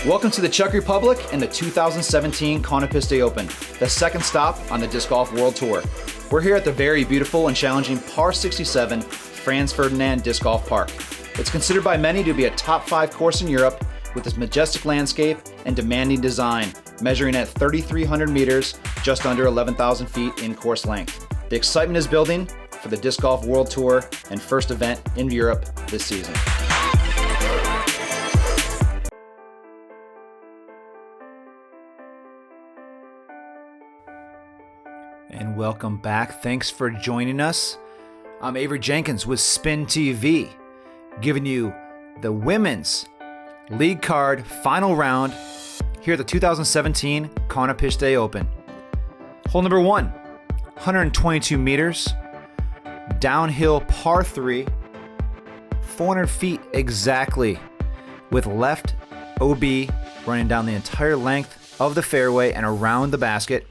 Welcome to the Czech Republic and the 2017 Konopiště Open, the second stop on the Disc Golf World Tour. We're here at the very beautiful and challenging Par 67 Franz Ferdinand Disc Golf Park. It's considered by many to be a top 5 course in Europe with its majestic landscape and demanding design, measuring at 3,300 meters, just under 11,000 feet in course length. The excitement is building for the Disc Golf World Tour and first event in Europe this season. And welcome back. Thanks for joining us. I'm Avery Jenkins with SpinTV, giving you the women's league card final round here at the 2017 Konopiště Open. Hole number 1, 122 meters, downhill par 3, 400 feet exactly, with left OB running down the entire length of the fairway and around the basket.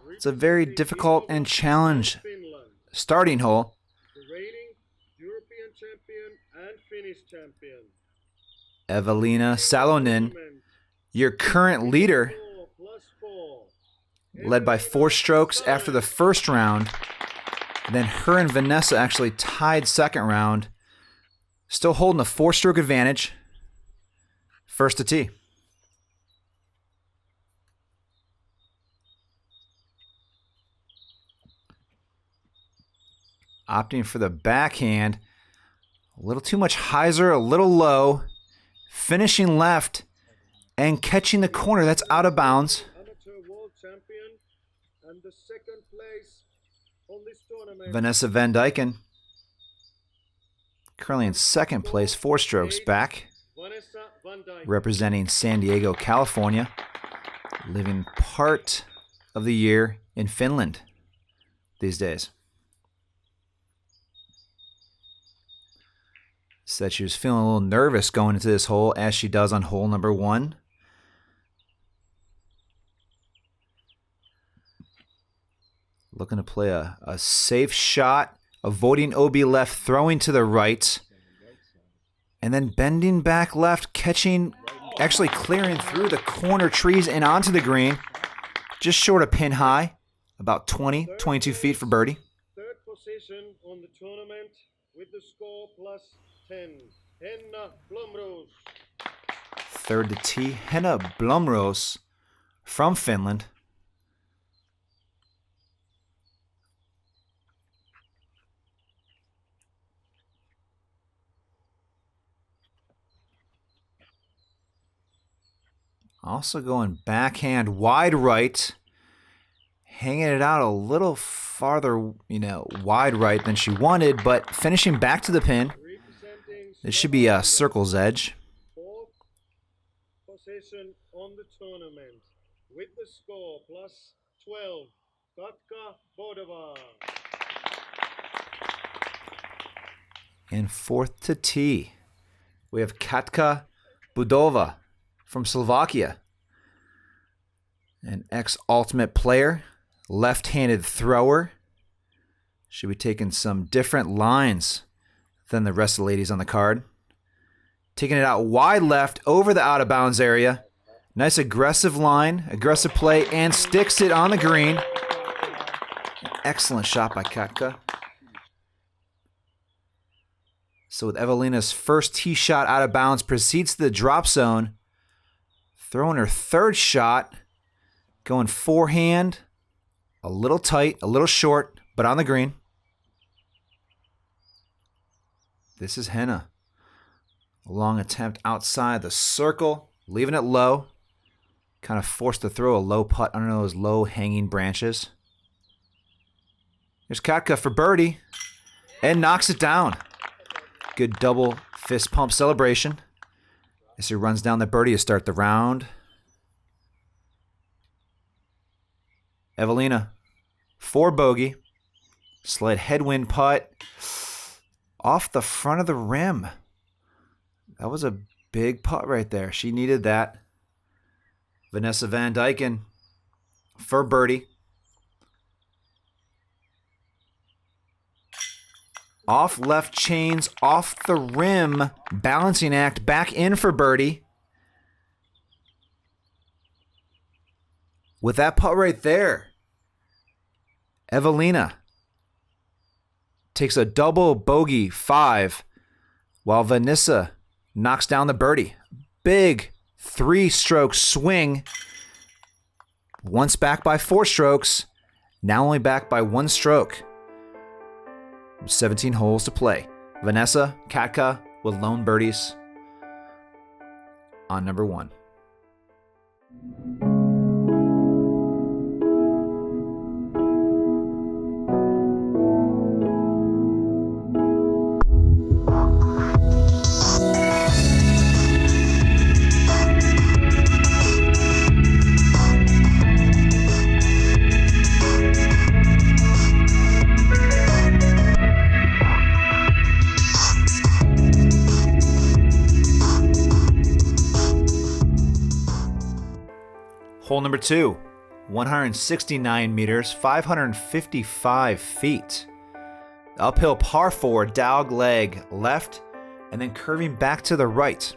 It's a very difficult and challenging starting hole. The reigning European champion and Finnish champion, Evelina Salonen, your current leader, led by 4 strokes after the first round. Then her and Vanessa actually tied second round, still holding a 4-stroke advantage. First to tee. Opting for the backhand. A little too much hyzer, a little low. Finishing left and catching the corner. That's out of bounds. Amateur world champion and the second place on this tournament. Vanessa Van Dyken, currently in second place, 4 strokes back. Vanessa Van Dyken, representing San Diego, California. Living part of the year in Finland these days. Said she was feeling a little nervous going into this hole, as she does on hole number 1. Looking to play a safe shot, avoiding OB left, throwing to the right, and then bending back left, catching, actually clearing through the corner trees and onto the green, just short of pin high, about 22 feet for birdie. third position on the tournament with the score plus 10. Henna Blomroos. Third to tee, Henna Blomroos from Finland. Also going backhand wide right, hanging it out a little farther, wide right than she wanted, but finishing back to the pin. This should be a circle's edge. Fourth position on the tournament with the score plus 12. Katka Bodová. And fourth to tee, we have Katka Bodová from Slovakia. An ex-ultimate player, left-handed thrower. Should be taking some different lines than the rest of the ladies on the card. Taking it out wide left over the out-of-bounds area. Nice aggressive line, aggressive play, and sticks it on the green. Excellent shot by Katka. So with Evelina's first tee shot out of bounds, proceeds to the drop zone. Throwing her third shot. Going forehand. A little tight, a little short, but on the green. This is Henna. A long attempt outside the circle, leaving it low. Kind of forced to throw a low putt under those low hanging branches. Here's Katka for birdie and knocks it down. Good double fist pump celebration as he runs down the birdie to start the round. Evelina, 4 bogey, slid headwind putt off the front of the rim. That was a big putt right there. She needed that. Vanessa Van Dyken for birdie. Off left chains, off the rim, balancing act, back in for birdie. with that putt right there, Evelina takes a double bogey 5 while Vanessa knocks down the birdie. Big 3-stroke swing. Once back by 4 strokes, now only back by 1 stroke. 17 holes to play. Vanessa, Katka with lone birdies on number 1. Hole number 2, 169 meters, 555 feet. Uphill par 4, dog leg left, and then curving back to the right.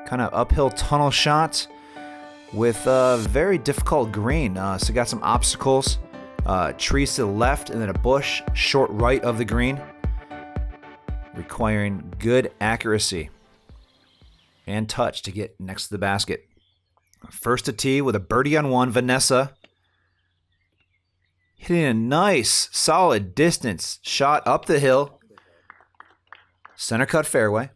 Kind of uphill tunnel shot with a very difficult green. So got some obstacles, trees to the left, and then a bush short right of the green, requiring good accuracy and touch to get next to the basket. First to tee with a birdie on 1, Vanessa. Hitting a nice, solid distance shot up the hill. Center cut fairway.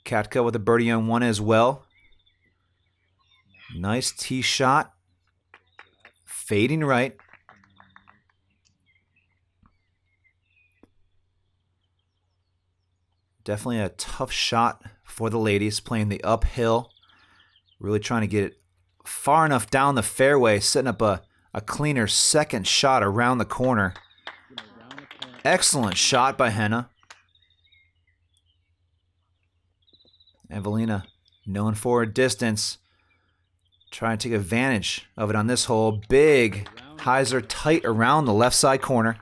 Katka with a birdie on 1 as well. Nice tee shot. Fading right. Definitely a tough shot for the ladies, playing the uphill. Really trying to get it far enough down the fairway, setting up a cleaner second shot around the corner. Excellent shot by Henna. Evelina, known for her distance, trying to take advantage of it on this hole. Big hyzer tight around the left side corner.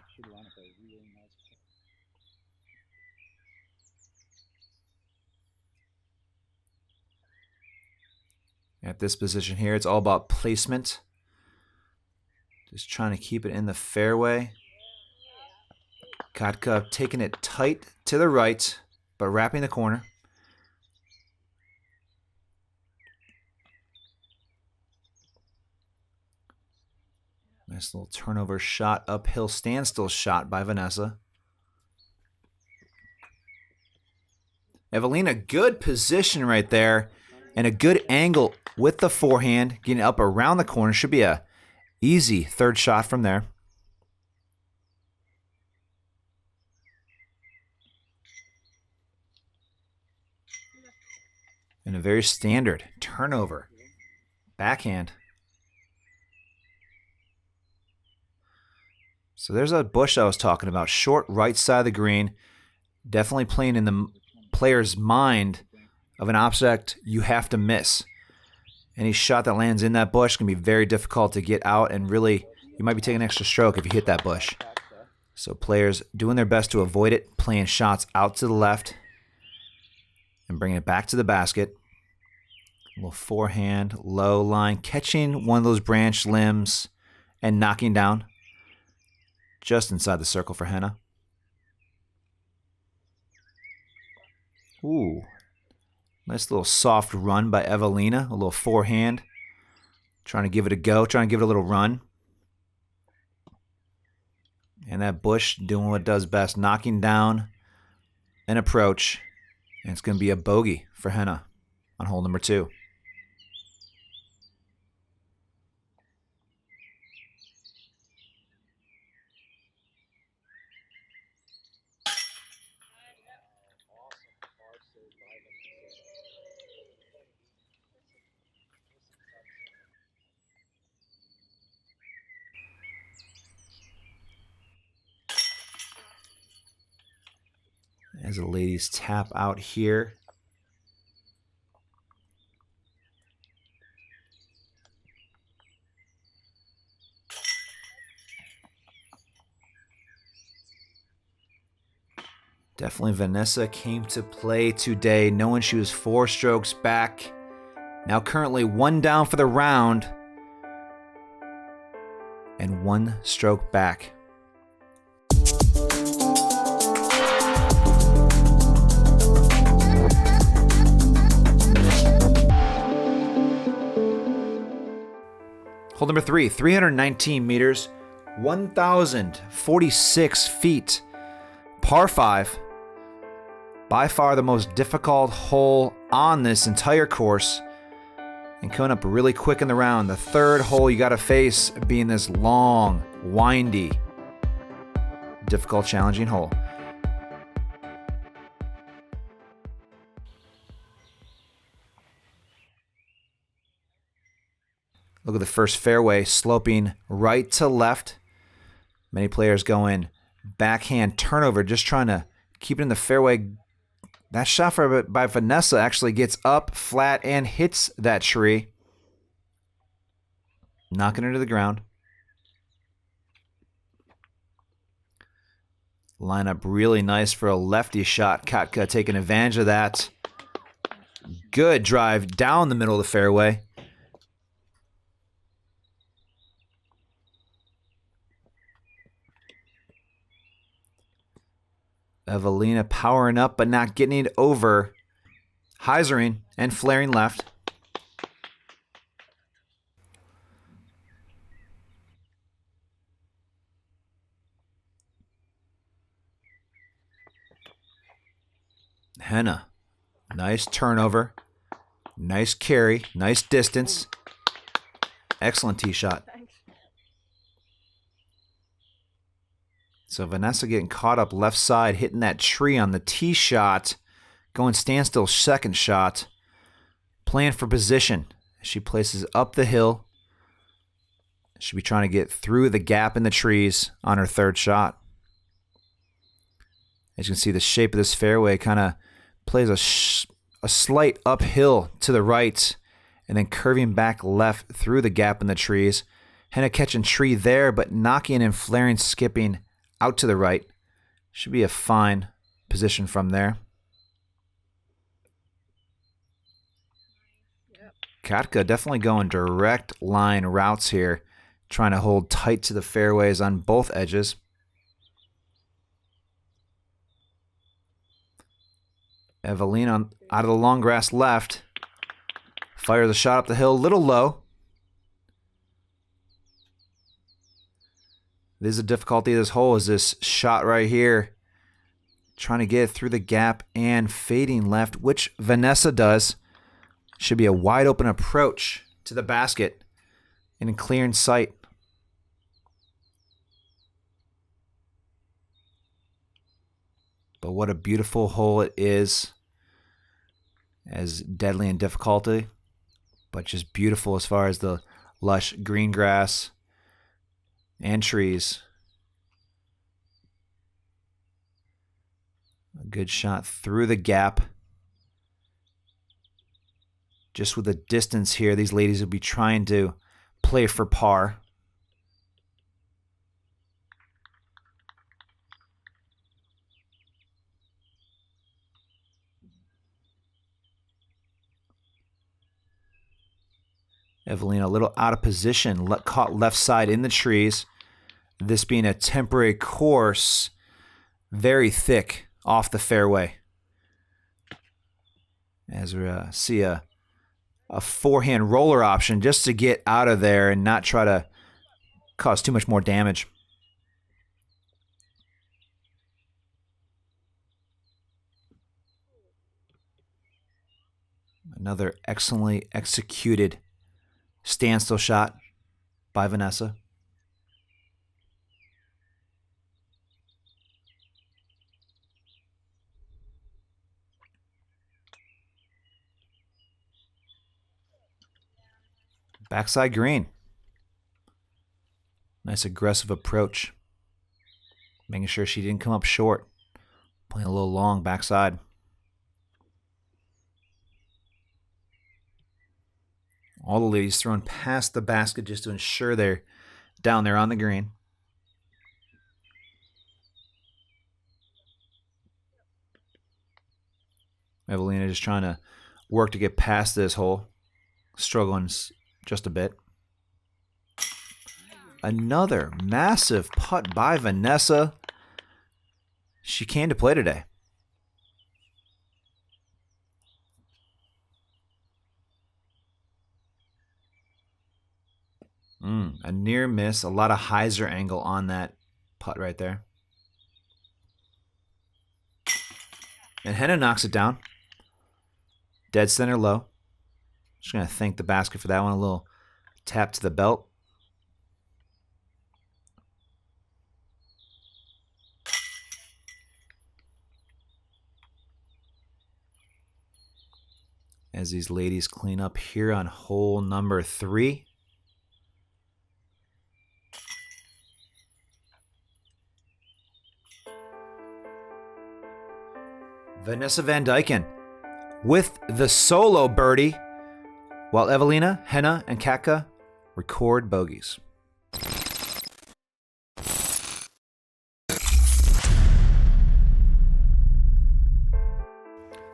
At this position here, it's all about placement. Just trying to keep it in the fairway. Katka taking it tight to the right, but wrapping the corner. Nice little turnover shot, uphill standstill shot by Vanessa. Evelina, good position right there. And a good angle with the forehand, getting up around the corner. Should be a easy third shot from there. And a very standard turnover. Backhand. So there's a bush I was talking about. Short right side of the green. Definitely playing in the player's mind of an object you have to miss. Any shot that lands in that bush can be very difficult to get out, and really, you might be taking an extra stroke if you hit that bush. So players doing their best to avoid it, playing shots out to the left and bringing it back to the basket. A little forehand, low line, catching one of those branch limbs and knocking down just inside the circle for Henna. Ooh. Nice little soft run by Evelina. A little forehand. Trying to give it a go. Trying to give it a little run. And that bush doing what it does best. Knocking down an approach. And it's going to be a bogey for Henna on hole number 2. As the ladies tap out here. Definitely Vanessa came to play today, knowing she was 4 strokes back. Now currently 1 down for the round and 1 stroke back. Hole number 3, 319 meters, 1,046 feet, par 5. By far the most difficult hole on this entire course. And coming up really quick in the round, the 3rd hole you got to face being this long, windy, difficult, challenging hole. Look at the first fairway sloping right to left. Many players going backhand turnover, just trying to keep it in the fairway. That shot by Vanessa actually gets up flat and hits that tree, knocking her to the ground. Line up really nice for a lefty shot. Katka taking advantage of that. Good drive down the middle of the fairway. Evelina powering up but not getting it over. Hyzering and flaring left. Henna, nice turnover, nice carry, nice distance. Excellent tee shot. So Vanessa getting caught up left side, hitting that tree on the tee shot, going standstill second shot, playing for position. She places up the hill. She'll be trying to get through the gap in the trees on her 3rd shot. As you can see, the shape of this fairway kind of plays a slight uphill to the right and then curving back left through the gap in the trees. Henna catching tree there, but knocking and flaring, skipping out to the right. Should be a fine position from there. Yep. Katka definitely going direct line routes here, trying to hold tight to the fairways on both edges. Evelina out of the long grass left. Fires a shot up the hill, a little low. This is a difficulty of this hole, is this shot right here. Trying to get through the gap and fading left, which Vanessa does. Should be a wide open approach to the basket and in clear in sight. But what a beautiful hole it is. As deadly in difficulty, but just beautiful as far as the lush green grass and trees. A good shot through the gap. Just with the distance here, these ladies will be trying to play for par. Evelina a little out of position, caught left side in the trees. This being a temporary course, very thick off the fairway. As we see a forehand roller option just to get out of there and not try to cause too much more damage. Another excellently executed standstill shot by Vanessa. Backside green. Nice aggressive approach. Making sure she didn't come up short. Playing a little long backside. All the ladies throwing past the basket just to ensure they're down there on the green. Evelina just trying to work to get past this hole. Struggling just a bit. Another massive putt by Vanessa. She came to play today. A near miss. A lot of hyzer angle on that putt right there. And Henna knocks it down. Dead center low. Just going to thank the basket for that one. A little tap to the belt. As these ladies clean up here on hole number 3. Vanessa Van Dyken with the solo birdie, while Evelina, Henna, and Katka record bogeys.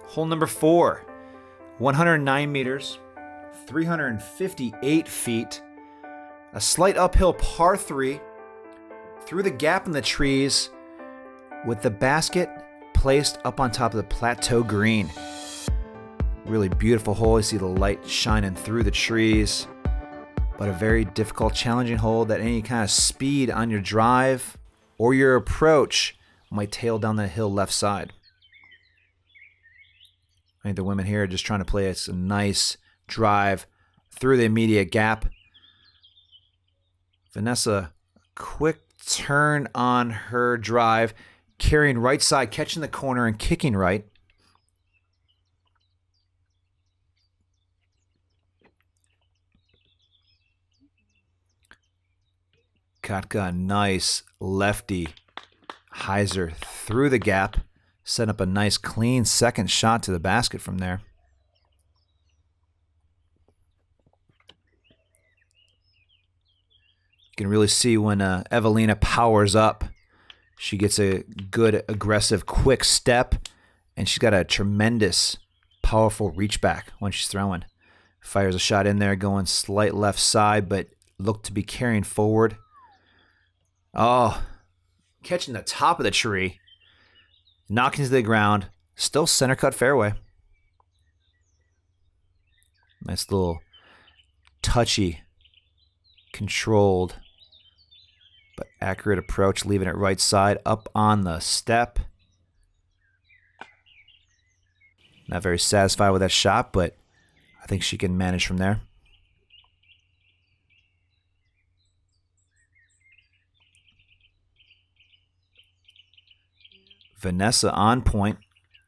Hole number 4, 109 meters, 358 feet, a slight uphill par 3, through the gap in the trees, with the basket placed up on top of the plateau green. Really beautiful hole. You see the light shining through the trees, but a very difficult, challenging hole that any kind of speed on your drive or your approach might tail down the hill left side. I think the women here are just trying to play a nice drive through the immediate gap. Vanessa, quick turn on her drive, carrying right side, catching the corner and kicking right. Katka, nice lefty hyzer through the gap. Set up a nice clean second shot to the basket from there. You can really see when Evelina powers up. She gets a good, aggressive, quick step, and she's got a tremendous, powerful reach back when she's throwing. Fires a shot in there, going slight left side, but looked to be carrying forward. Oh, catching the top of the tree, knocking to the ground, still center cut fairway. Nice little touchy, controlled, but accurate approach, leaving it right side up on the step. Not very satisfied with that shot, but I think she can manage from there. Vanessa on point.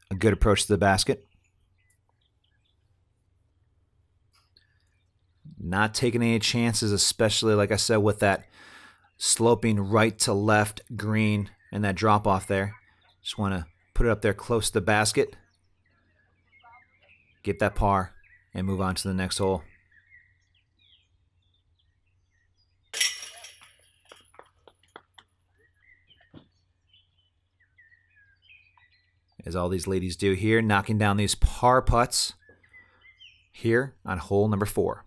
A good approach to the basket. Not taking any chances, especially, like I said, with that sloping right to left green and that drop off there. Just want to put it up there close to the basket. Get that par and move on to the next hole. As all these ladies do here, knocking down these par putts here on hole number 4.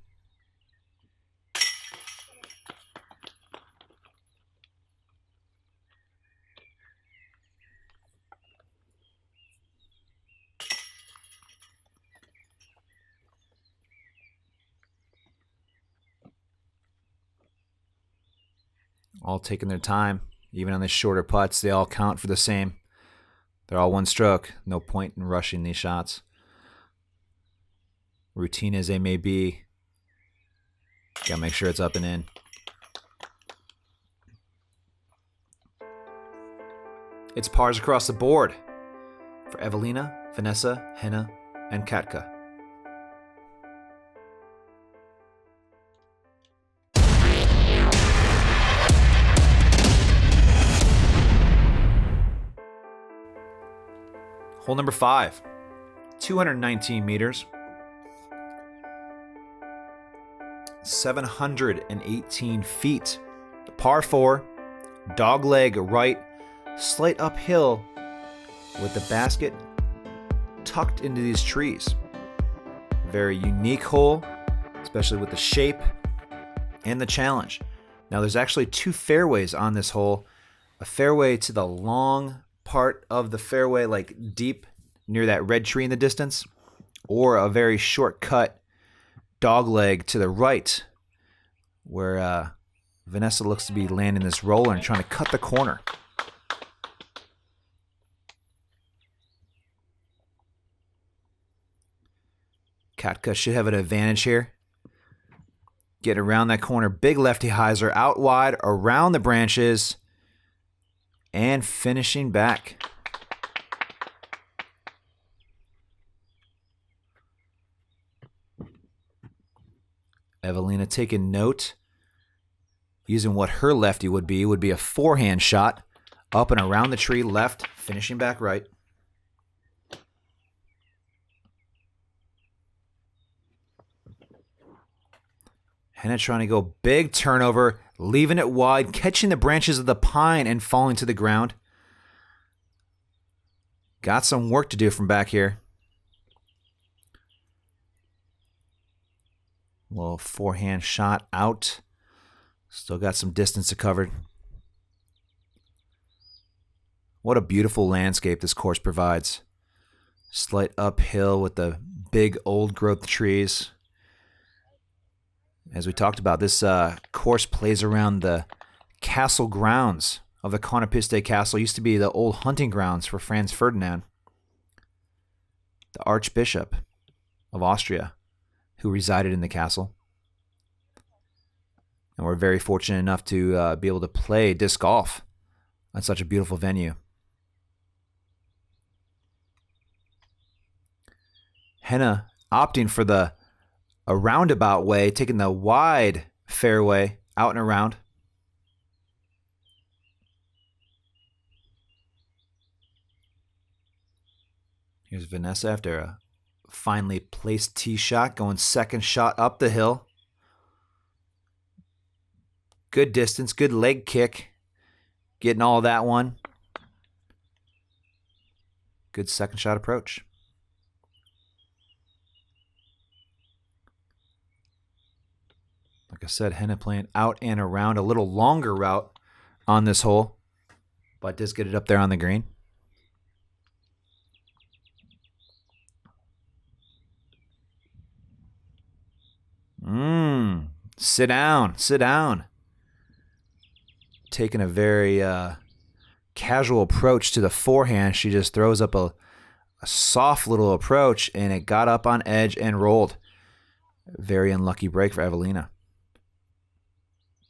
All taking their time. Even on the shorter putts, they all count for the same. They're all one stroke. No point in rushing these shots. Routine as they may be, gotta make sure it's up and in. It's pars across the board for Evelina, Vanessa, Henna, and Katka. Hole number 5, 219 meters, 718 feet. The par 4, dog leg right, slight uphill with the basket tucked into these trees. Very unique hole, especially with the shape and the challenge. Now there's actually two fairways on this hole. A fairway to the long part of the fairway, like deep near that red tree in the distance, or a very short-cut dogleg to the right where Vanessa looks to be landing this roller and trying to cut the corner. Katka should have an advantage here. Getting around that corner. Big lefty hyzer out wide around the branches and finishing back. Evelina taking note. Using what her lefty would be a forehand shot up and around the tree left, finishing back right. Henna trying to go big turnover, leaving it wide, catching the branches of the pine and falling to the ground. Got some work to do from back here. Little forehand shot out. Still got some distance to cover. What a beautiful landscape this course provides. Slight uphill with the big old growth trees. As we talked about, this course plays around the castle grounds of the Konopiště Castle. It used to be the old hunting grounds for Franz Ferdinand, the Archbishop of Austria, who resided in the castle. And we're very fortunate enough to be able to play disc golf on such a beautiful venue. Henna opting for a roundabout way, taking the wide fairway out and around. Here's Vanessa after a finely placed tee shot, going second shot up the hill. Good distance, good leg kick. Getting all of that one. Good second shot approach. Like I said, Henna playing out and around, a little longer route on this hole, but does get it up there on the green. Sit down, sit down. Taking a very casual approach to the forehand. She just throws up a soft little approach, and it got up on edge and rolled. Very unlucky break for Evelina.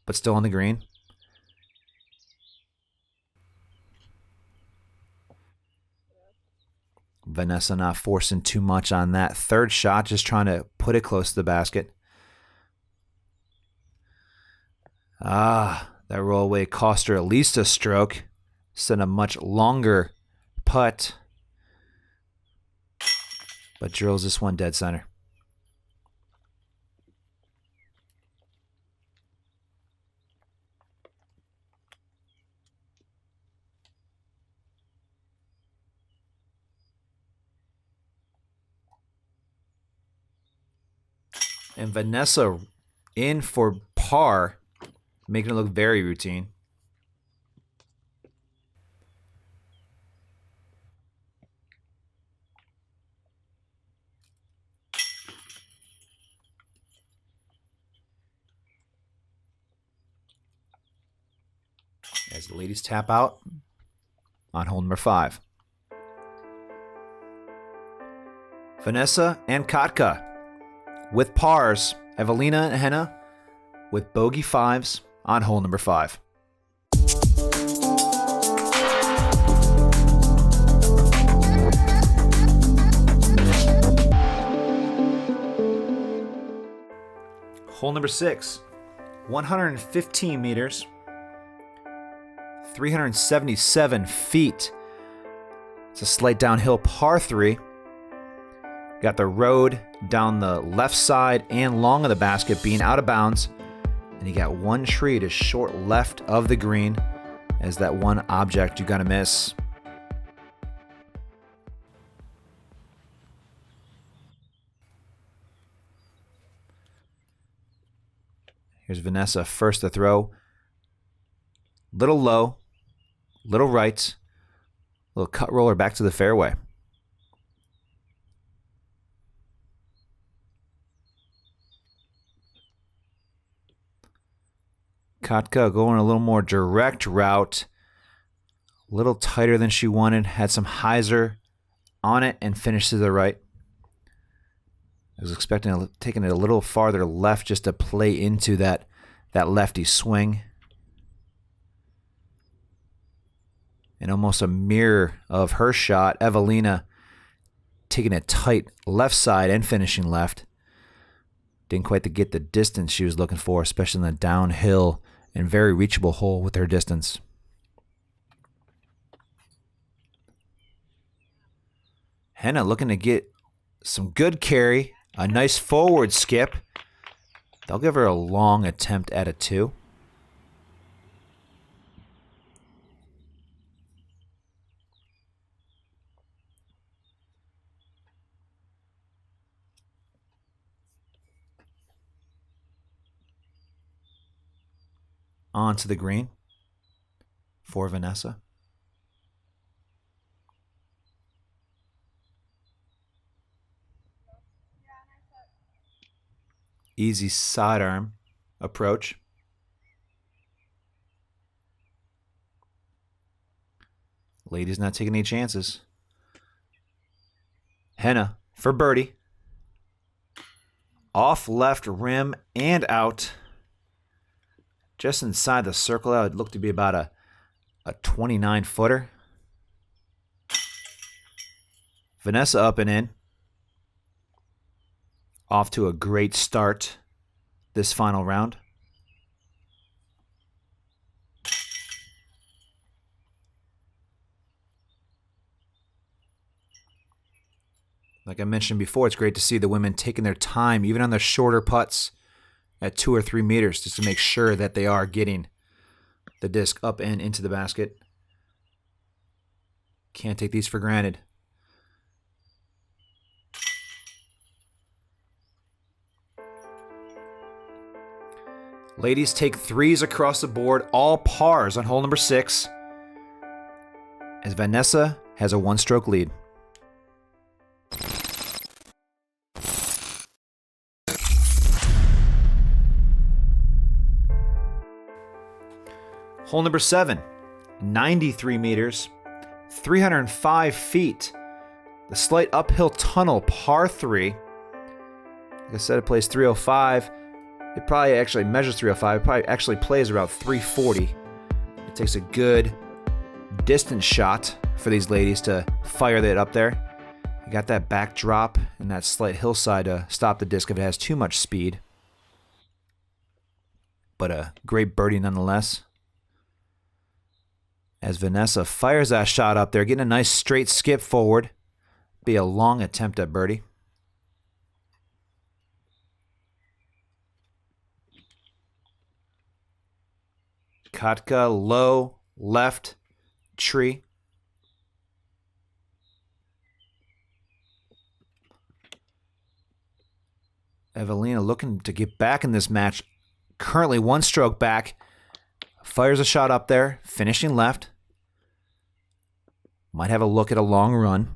But still on the green. Vanessa not forcing too much on that third shot, just trying to put it close to the basket. That rollaway cost her at least a stroke. Sent a much longer putt, but drills this one dead center. And Vanessa in for par, making it look very routine. As the ladies tap out on hole number 5. Vanessa and Katka with pars. Evelina and Henna with bogey 5s on hole number 5. Hole number 6, 115 meters, 377 feet. It's a slight downhill par 3. Got the road down the left side and long of the basket being out of bounds. And you got one tree to short left of the green as that one object you got to miss. Here's Vanessa first to throw. Little low, little right, little cut roller back to the fairway. Katka going a little more direct route. A little tighter than she wanted. Had some hyzer on it and finished to the right. I was expecting taking it a little farther left just to play into that lefty swing. And almost a mirror of her shot. Evelina taking it tight left side and finishing left. Didn't quite get the distance she was looking for, especially in the downhill and very reachable hole with her distance. Henna looking to get some good carry, a nice forward skip. They'll give her a long attempt at a 2. Onto the green for Vanessa. Easy sidearm approach. Ladies not taking any chances. Henna for birdie. Off left rim and out. Just inside the circle, that would look to be about a 29-footer. Vanessa up and in. Off to a great start this final round. Like I mentioned before, it's great to see the women taking their time, even on their shorter putts, at 2 or 3 meters, just to make sure that they are getting the disc up and into the basket. Can't take these for granted. Ladies take 3s across the board, all pars on hole number 6, as Vanessa has a 1-stroke lead. Hole number 7, 93 meters, 305 feet. The slight uphill tunnel, par 3. Like I said, it plays 305. It probably actually measures 305. It probably actually plays about 340. It takes a good distance shot for these ladies to fire that up there. You got that backdrop and that slight hillside to stop the disc if it has too much speed. But a great birdie nonetheless. As Vanessa fires that shot up there, getting a nice straight skip forward. Be a long attempt at birdie. Katka low, left, tree. Evelina looking to get back in this match. Currently 1 stroke back. Fires a shot up there, finishing left. Might have a look at a long run.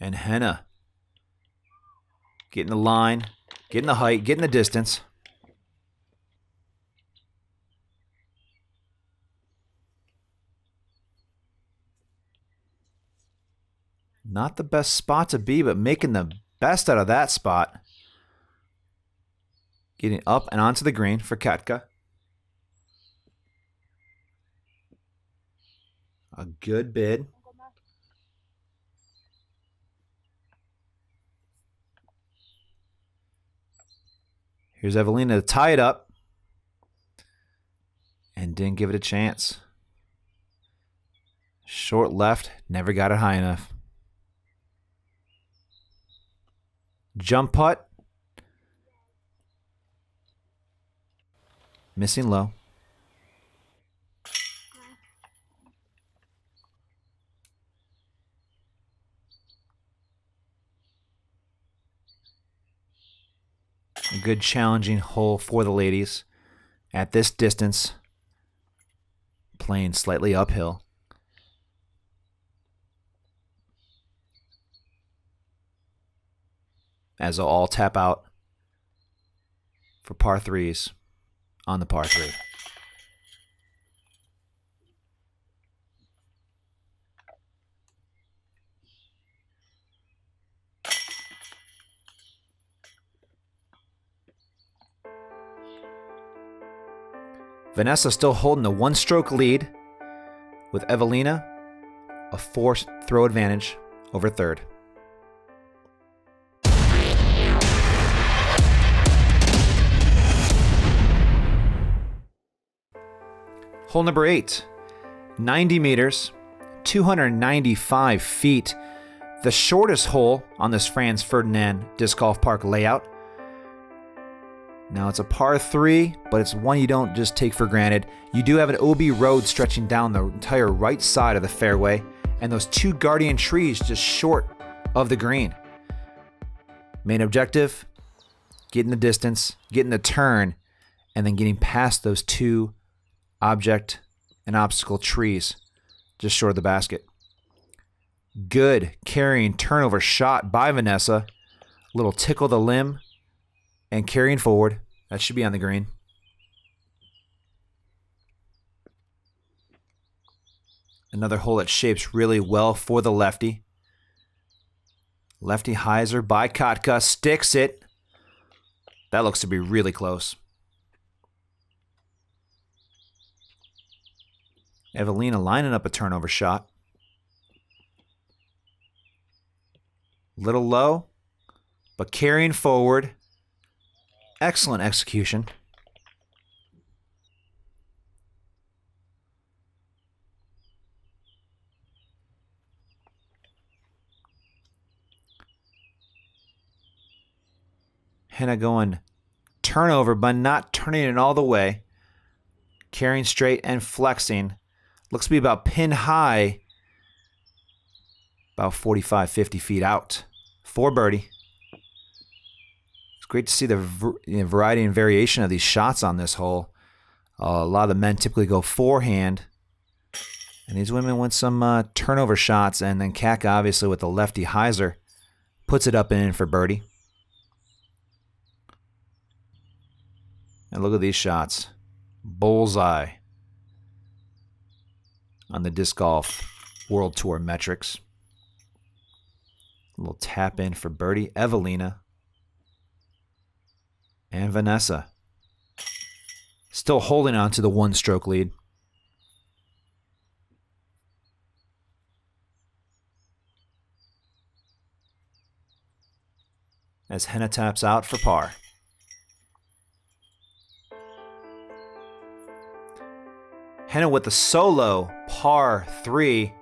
And Henna getting the line, getting the height, getting the distance. Not the best spot to be, but making the best out of that spot. Getting up and onto the green for Katka. A good bid. Here's Evelina to tie it up. And didn't give it a chance. Short left, never got it high enough. Jump putt. Missing low. A good challenging hole for the ladies at this distance, playing slightly uphill. As they'll all tap out for par threes on the par three. Vanessa still holding the one-stroke lead with Evelina a 4-throw advantage over third. Hole number 8, 90 meters, 295 feet. The shortest hole on this Franz Ferdinand Disc Golf Park layout. Now it's a par 3, but it's one you don't just take for granted. You do have an OB road stretching down the entire right side of the fairway, and those 2 guardian trees just short of the green. Main objective, getting the distance, getting the turn, and then getting past those 2 object and obstacle trees just short of the basket. Good carrying turnover shot by Vanessa. Little tickle the limb and carrying forward. That should be on the green. Another hole that shapes really well for the lefty. Lefty hyzer by Katka, sticks it. That looks to be really close. Evelina lining up a turnover shot. Little low, but carrying forward. Excellent execution. Henna going turnover, but not turning it all the way. Carrying straight and flexing. Looks to be about pin high. About 45, 50 feet out for birdie. It's great to see the variety and variation of these shots on this hole. A lot of the men typically go forehand. And these women went some turnover shots. And then Katka, obviously, with the lefty hyzer, puts it up and in for birdie. And look at these shots. Bullseye on the Disc Golf World Tour metrics. A little tap in for birdie. Evelina and Vanessa still holding on to the 1-stroke lead. As Henna taps out for par. Henna with the solo par 3,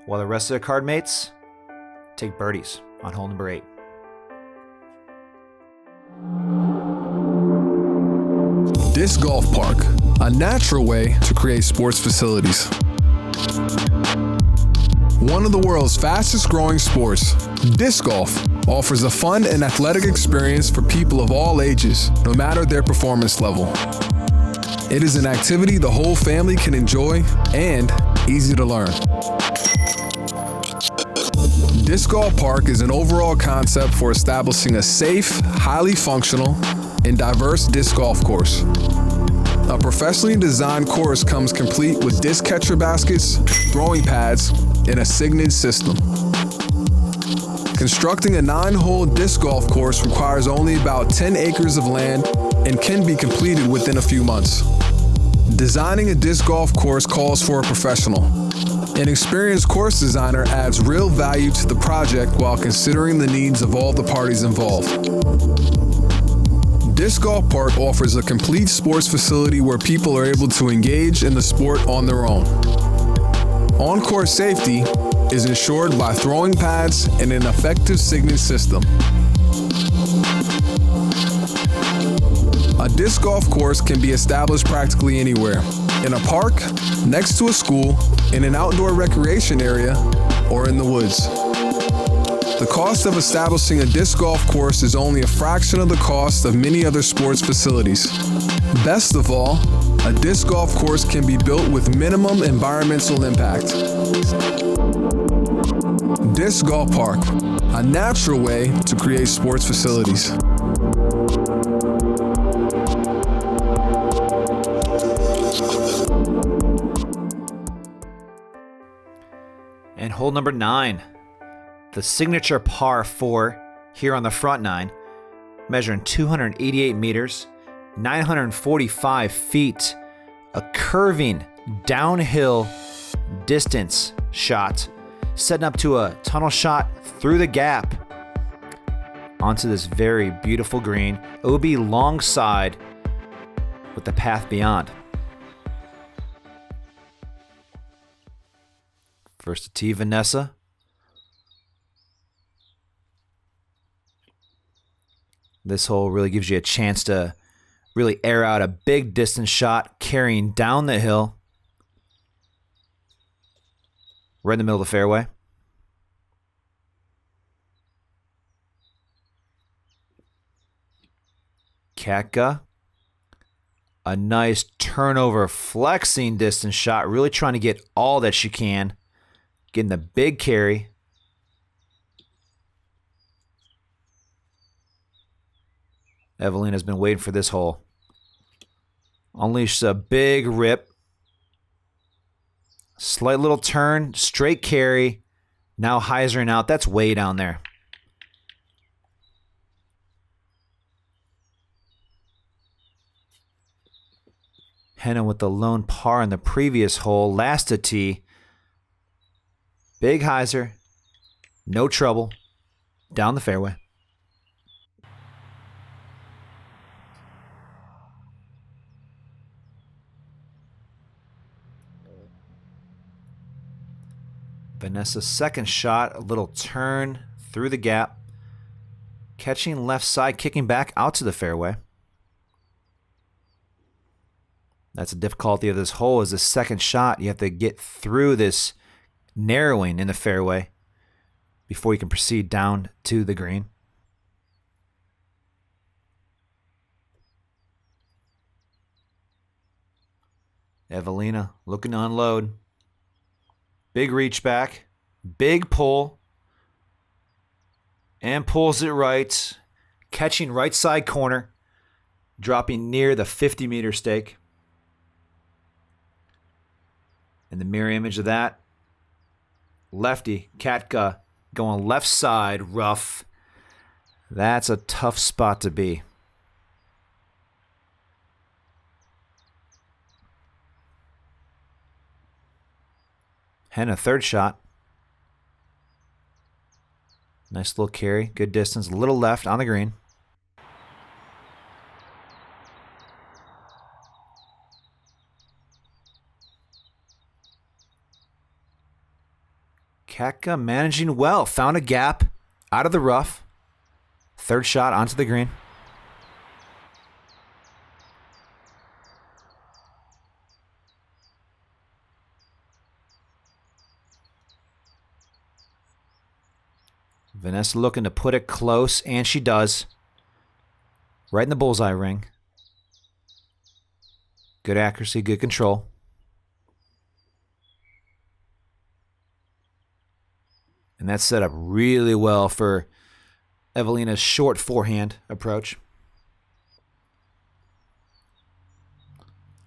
while the rest of the card mates take birdies on hole number 8. Disc Golf Park, a natural way to create sports facilities. One of the world's fastest growing sports, disc golf offers a fun and athletic experience for people of all ages, no matter their performance level. It is an activity the whole family can enjoy and easy to learn. Disc Golf Park is an overall concept for establishing a safe, highly functional, and diverse disc golf course. A professionally designed course comes complete with disc catcher baskets, throwing pads, and a signage system. Constructing a 9-hole disc golf course requires only about 10 acres of land and can be completed within a few months. Designing a disc golf course calls for a professional. An experienced course designer adds real value to the project while considering the needs of all the parties involved. Disc Golf Park offers a complete sports facility where people are able to engage in the sport on their own. On-course safety is ensured by throwing pads and an effective signage system. A disc golf course can be established practically anywhere, in a park, next to a school, in an outdoor recreation area, or in the woods. The cost of establishing a disc golf course is only a fraction of the cost of many other sports facilities. Best of all, a disc golf course can be built with minimum environmental impact. Disc Golf Park, a natural way to create sports facilities. And hole number 9, the signature par 4 here on the front 9, measuring 288 meters, 945 feet, a curving downhill distance shot, setting up to a tunnel shot through the gap onto this very beautiful green. It will be long side with the path beyond. First to tee, Vanessa. This hole really gives you a chance to really air out a big distance shot carrying down the hill. Right in the middle of the fairway. Katka. A nice turnover flexing distance shot. Really trying to get all that she can. Getting the big carry. Evelina's been waiting for this hole. Unleashed a big rip. Slight little turn, straight carry. Now hyzering out. That's way down there. Henna with the lone par in the previous hole. Last to tee. Big hyzer. No trouble. Down the fairway. Vanessa's second shot, a little turn through the gap. Catching left side, kicking back out to the fairway. That's the difficulty of this hole, is the second shot. You have to get through this narrowing in the fairway before you can proceed down to the green. Evelina looking to unload. Big reach back, big pull, and pulls it right, catching right side corner, dropping near the 50-meter stake. And the mirror image of that, lefty, Katka, going left side, rough. That's a tough spot to be. Henna, third shot. Nice little carry, good distance, a little left on the green. Katka managing well, found a gap out of the rough. Third shot onto the green. Vanessa looking to put it close, and she does. Right in the bullseye ring. Good accuracy, good control. And that's set up really well for Evelina's short forehand approach.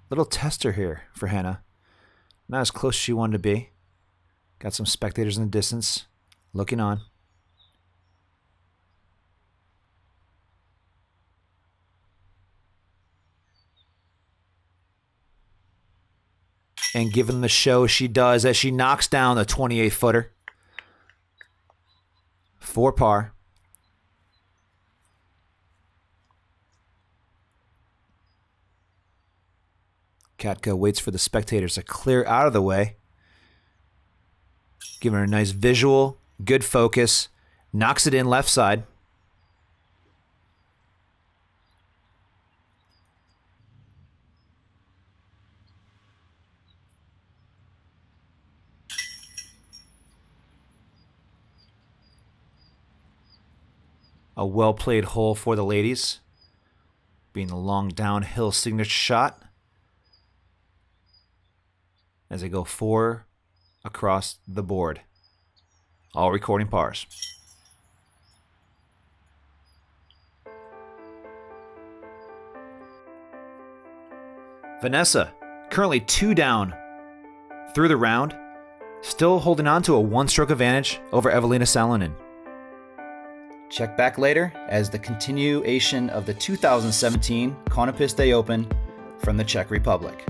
Little tester here for Henna. Not as close as she wanted to be. Got some spectators in the distance looking on. And given the show she does as she knocks down the 28-footer. For par. Katka waits for the spectators to clear out of the way. Giving her a nice visual, good focus. Knocks it in left side. A well-played hole for the ladies, being the long downhill signature shot as they go 4 across the board. All recording pars. Vanessa, currently 2 down through the round, still holding on to a 1-stroke advantage over Evelina Salonen. Check back later as the continuation of the 2017 Konopiště Open from the Czech Republic.